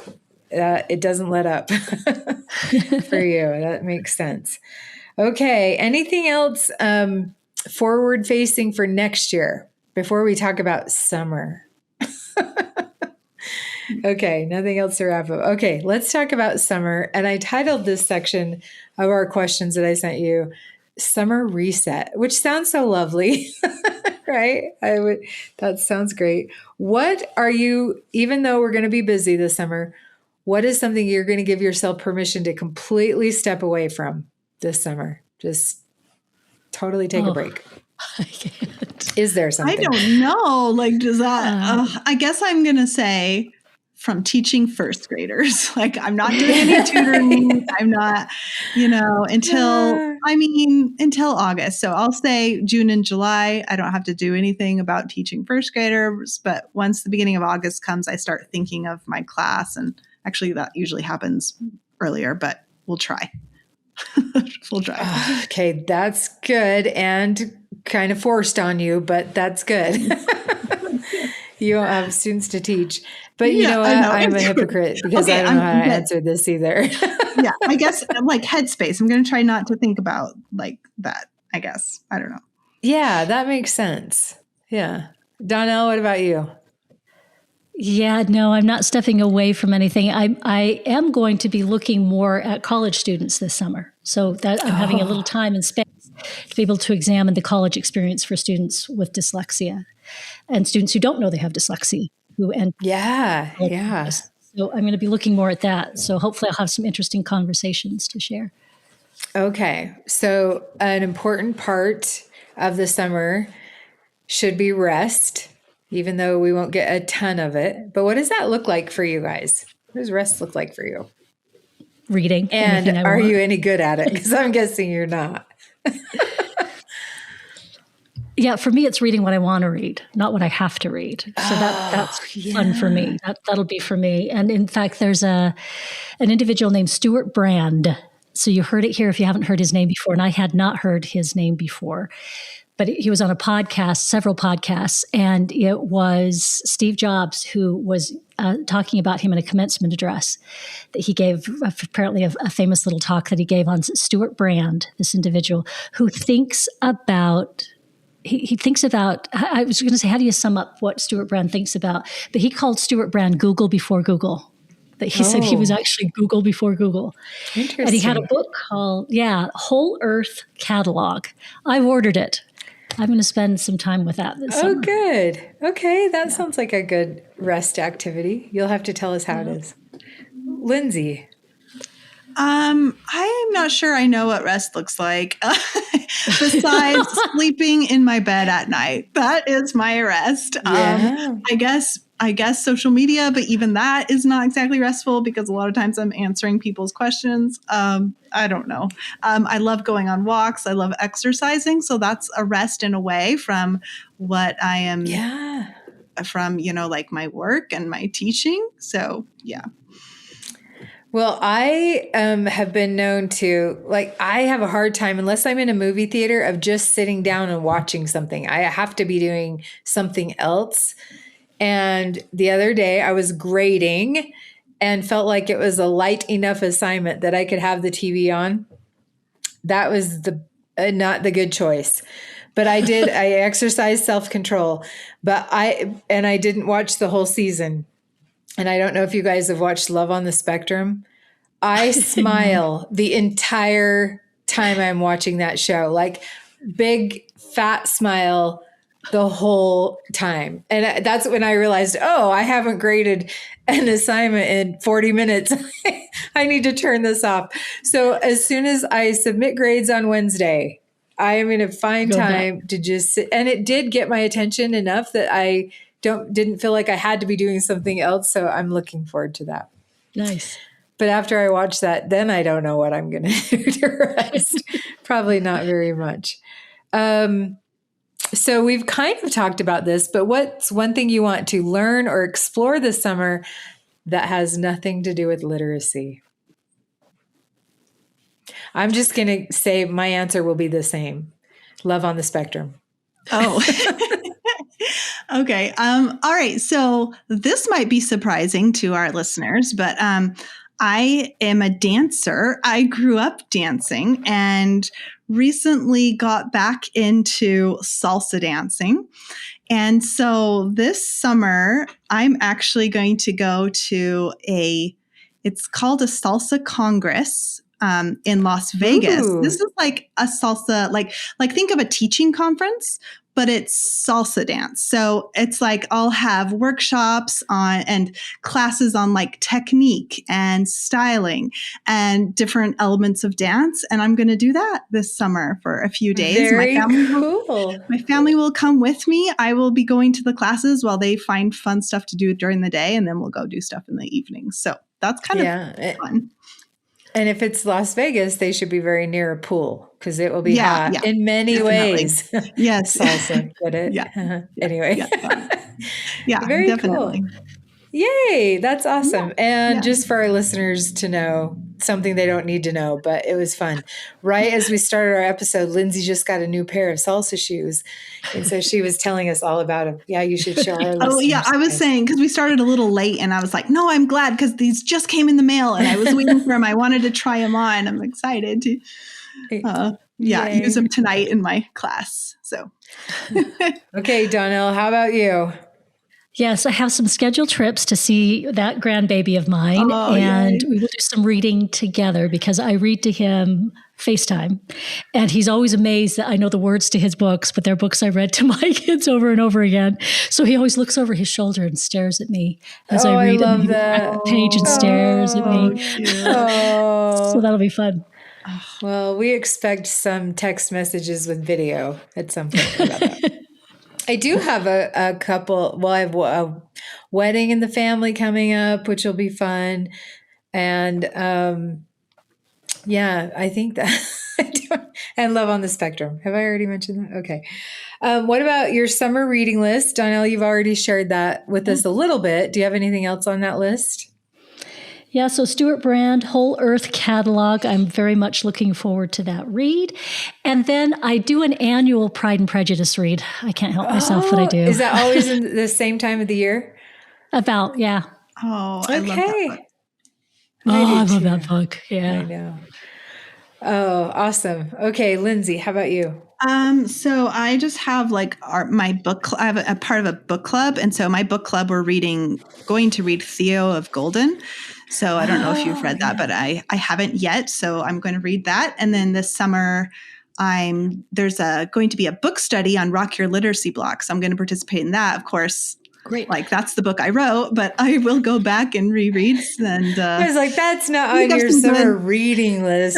Speaker 2: it doesn't let up for you. That makes sense. Okay. Anything else forward facing for next year before we talk about summer? Okay, nothing else to wrap up. Okay, let's talk about summer. And I titled this section of our questions that I sent you, Summer Reset, which sounds so lovely, right? That sounds great. What are you, even though we're going to be busy this summer, what is something you're going to give yourself permission to completely step away from this summer? Just totally take a break.
Speaker 3: I can't.
Speaker 2: Is there something?
Speaker 4: I don't know. Like, does that, I guess I'm going to say from teaching first graders. Like, I'm not doing any tutoring. I'm not, until August. So I'll say June and July, I don't have to do anything about teaching first graders. But once the beginning of August comes, I start thinking of my class. And actually, that usually happens earlier, but we'll try. We'll try.
Speaker 2: Okay, that's good and kind of forced on you, but that's good. You don't have students to teach. But you know what? I'm a hypocrite because I don't know how to answer this either.
Speaker 4: Yeah, I guess like headspace. I'm going to try not to think about like that, I guess. I don't know.
Speaker 2: Yeah, that makes sense. Yeah. Donell, what about you?
Speaker 3: Yeah, no, I'm not stepping away from anything. I am going to be looking more at college students this summer. So that I'm having a little time and space to be able to examine the college experience for students with dyslexia and students who don't know they have dyslexia.
Speaker 2: Yeah.
Speaker 3: So I'm going to be looking more at that. So hopefully I'll have some interesting conversations to share.
Speaker 2: Okay. So an important part of the summer should be rest, even though we won't get a ton of it. But what does that look like for you guys? What does rest look like for you?
Speaker 3: Reading.
Speaker 2: And are you any good at it? Because I'm guessing you're not.
Speaker 3: Yeah, for me, it's reading what I want to read, not what I have to read. So that's fun for me. That'll be for me. And in fact, there's an individual named Stuart Brand. So you heard it here if you haven't heard his name before. And I had not heard his name before. But he was on a podcast, several podcasts, and it was Steve Jobs who was talking about him in a commencement address that he gave, apparently a famous little talk that he gave on Stuart Brand, this individual who thinks about, he thinks about, I was going to say, how do you sum up what Stuart Brand thinks about? But he called Stuart Brand Google before Google. That he said he was actually Google before Google.
Speaker 2: Interesting.
Speaker 3: And he had a book called, Whole Earth Catalog. I've ordered it. I'm going to spend some time with that this summer.
Speaker 2: Oh, good. Okay. That sounds like a good rest activity. You'll have to tell us how it is. Lindsay.
Speaker 4: I'm not sure I know what rest looks like. Besides sleeping in my bed at night. That is my rest. I guess social media, but even that is not exactly restful because a lot of times I'm answering people's questions. I don't know. I love going on walks. I love exercising. So that's a rest in a way from what I am from, like my work and my teaching. So, yeah.
Speaker 2: Well, I have been known to, I have a hard time, unless I'm in a movie theater, of just sitting down and watching something. I have to be doing something else. And the other day I was grading and felt like it was a light enough assignment that I could have the TV on. That was not the good choice. But I did, I exercised self-control, but I didn't watch the whole season. And I don't know if you guys have watched Love on the Spectrum. I smile the entire time I'm watching that show, like big fat smile the whole time. And that's when I realized, I haven't graded an assignment in 40 minutes. I need to turn this off. So as soon as I submit grades on Wednesday, I am going to find time to just sit. And it did get my attention enough that I didn't feel like I had to be doing something else. So I'm looking forward to that.
Speaker 3: Nice.
Speaker 2: But after I watch that, then I don't know what I'm going to do to rest. Probably not very much. So we've kind of talked about this, but what's one thing you want to learn or explore this summer that has nothing to do with literacy? I'm just going to say my answer will be the same. Love on the Spectrum.
Speaker 4: Oh, okay. All right. So this might be surprising to our listeners, but I am a dancer. I grew up dancing and recently got back into salsa dancing. And so this summer, I'm actually going to go to it's called a salsa congress in Las Vegas.
Speaker 2: Ooh.
Speaker 4: This is like a salsa, like think of a teaching conference, but it's salsa dance. So it's like I'll have workshops on and classes on like technique and styling and different elements of dance. And I'm going to do that this summer for a few days.
Speaker 2: Very cool.
Speaker 4: My family will come with me. I will be going to the classes while they find fun stuff to do during the day, and then we'll go do stuff in the evenings. So that's kind of fun.
Speaker 2: And if it's Las Vegas, they should be very near a pool because it will be hot in many ways.
Speaker 4: Yes.
Speaker 2: Salsa, get it?
Speaker 4: Yeah.
Speaker 2: Anyway.
Speaker 4: Yeah,
Speaker 2: very
Speaker 4: definitely.
Speaker 2: Cool. Yay, that's awesome. And just for our listeners to know something they don't need to know, but it was fun. Right as we started our episode, Lindsay just got a new pair of salsa shoes. And so she was telling us all about them. Yeah, you should show our listeners.
Speaker 4: Oh, yeah, I was saying, because we started a little late, and I was like, no, I'm glad, because these just came in the mail, and I was waiting for them. I wanted to try them on. I'm excited to use them tonight in my class. So,
Speaker 2: okay, Donell, how about you?
Speaker 3: Yes, I have some scheduled trips to see that grandbaby of mine, and we will do some reading together because I read to him FaceTime, and he's always amazed that I know the words to his books, but they're books I read to my kids over and over again. So he always looks over his shoulder and stares at me as I read.
Speaker 2: I love that.
Speaker 3: The page and stares at me. So that'll be fun.
Speaker 2: Well, we expect some text messages with video at some point about that. I do have a couple. Well, I have a wedding in the family coming up, which will be fun. And I think that and Love on the Spectrum. Have I already mentioned that? Okay. What about your summer reading list? Donell, you've already shared that with us a little bit. Do you have anything else on that list?
Speaker 3: Yeah, so Stuart Brand, Whole Earth Catalog. I'm very much looking forward to that read. And then I do an annual Pride and Prejudice read. I can't help myself, but I do.
Speaker 2: Is that always in the same time of the year?
Speaker 3: About, yeah.
Speaker 4: Oh, I love that book.
Speaker 3: I love that book. Yeah.
Speaker 2: I know. Oh, awesome. Okay, Lindsay, how about you?
Speaker 4: So I just have like my book. I have a part of a book club, and so my book club we're going to read Theo of Golden. So I don't know if you've read that, but I haven't yet. So I'm going to read that, and then this summer there's going to be a book study on Rock Your Literacy Blocks. I'm going to participate in that, of course.
Speaker 3: Great.
Speaker 4: Like that's the book I wrote, but I will go back and reread. And
Speaker 2: I was like, that's not on your summer reading list.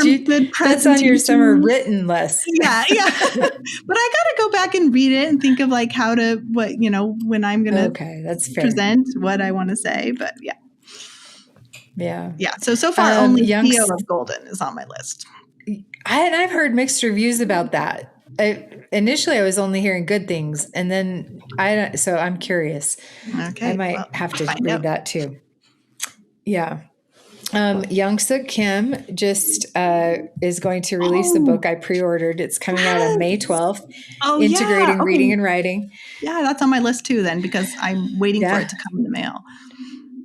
Speaker 4: That's
Speaker 2: on your summer written list.
Speaker 4: Yeah. But I got to go back and read it and think of like when I'm going to
Speaker 2: that's fair.
Speaker 4: present what I want to say. But
Speaker 2: yeah.
Speaker 4: So far, only Theo of Golden is on my list.
Speaker 2: I've heard mixed reviews about that. Initially, I was only hearing good things, and then so I'm curious.
Speaker 4: Okay,
Speaker 2: I might have to read that too. Yeah. Young-Suk Kim just is going to release a book I pre-ordered. It's coming out on May 12th. Integrating Reading and Writing.
Speaker 4: Yeah, that's on my list too then, because I'm waiting for it to come in the mail.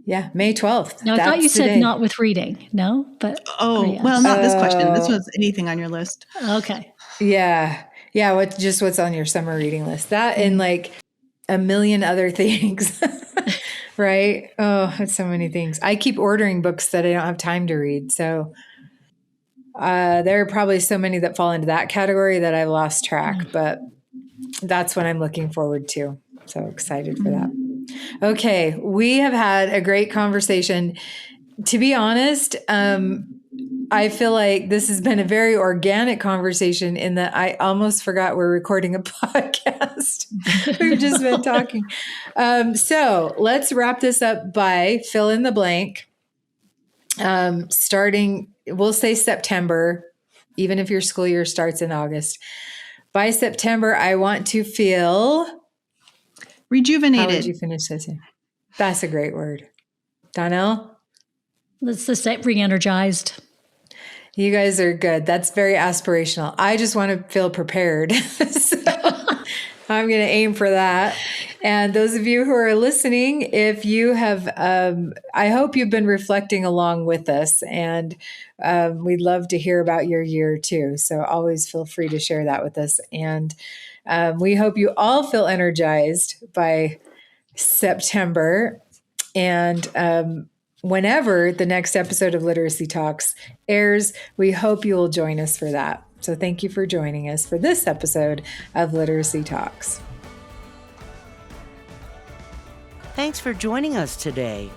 Speaker 2: Yeah, May 12th.
Speaker 3: Now, I thought you said not with reading. No? But
Speaker 4: well, not this question. This was anything on your list.
Speaker 3: Okay.
Speaker 2: Yeah. Yeah, what's on your summer reading list? That and like a million other things, right? Oh, it's so many things. I keep ordering books that I don't have time to read. So there are probably so many that fall into that category that I've lost track, but that's what I'm looking forward to. So excited for that. Okay, we have had a great conversation. To be honest, I feel like this has been a very organic conversation in that I almost forgot we're recording a podcast. We've just been talking. So let's wrap this up by fill in the blank. Starting, we'll say September, even if your school year starts in August. By September, I want to feel
Speaker 4: rejuvenated.
Speaker 2: How would you finish this? That's a great word. Donell?
Speaker 3: Let's just say re-energized.
Speaker 2: You guys are good. That's very aspirational. I just want to feel prepared. So I'm going to aim for that. And those of you who are listening, if you have, I hope you've been reflecting along with us, and we'd love to hear about your year too. So always feel free to share that with us. And We hope you all feel energized by September. And whenever the next episode of Literacy Talks airs, we hope you will join us for that. So thank you for joining us for this episode of Literacy Talks.
Speaker 1: Thanks for joining us today.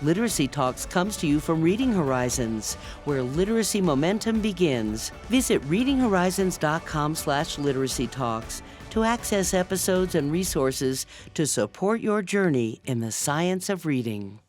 Speaker 1: Literacy Talks comes to you from Reading Horizons, where literacy momentum begins. Visit readinghorizons.com/literacy talks to access episodes and resources to support your journey in the science of reading.